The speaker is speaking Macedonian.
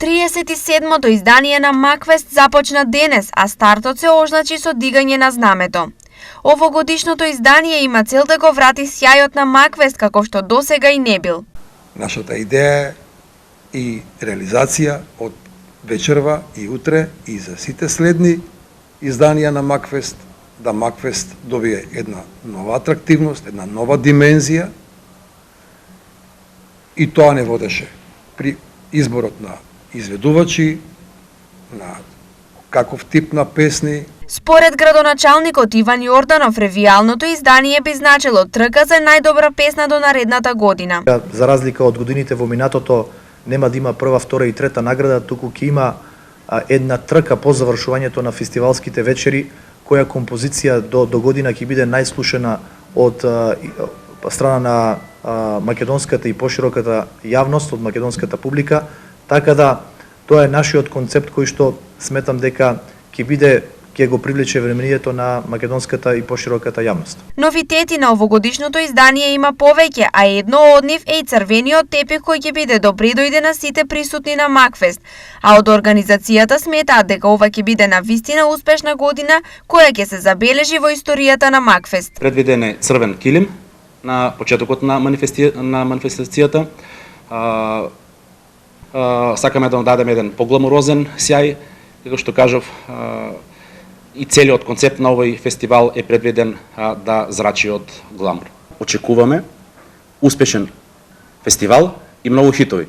37-то издание на Макфест започна денес, а стартот се означи со дигање на знамето. Овогодишното издание има цел да го врати сјајот на Макфест како што досега и не бил. Нашата идеја и реализација од вечерва и утре и за сите следни изданија на Макфест, да Макфест добие една нова атрактивност, една нова димензија, и тоа не водеше при изборот на изведувачи, на каков тип на песни. Според градоначалникот Иван Јорданов, ревијалното издание би значило трка за најдобра песна до наредната година. За разлика од годините во минатото, нема да има прва, втора и трета награда, туку ќе има една трка по завршувањето на фестивалските вечери, која композиција до година ќе биде најслушана од страна на македонската и пошироката јавност, од македонската публика, така да тоа е нашиот концепт кој што сметам дека ќе го привлече вниманието на македонската и пошироката јавност. Новитети на овогодишното издание има повеќе, а едно од нив е и црвениот тепих кој ќе биде добредојде на сите присутни на Макфест, а од организацијата сметаат дека ова ќе биде на вистина успешна година која ќе се забележи во историјата на Макфест. Предвиден е црвен килим на почетокот на манифестацијата. Сакаме да дадеме еден погламурозен сјај, како што кажав, и целиот концепт на овој фестивал е предвиден да зрачи од гламур. Очекуваме успешен фестивал и многу хитови.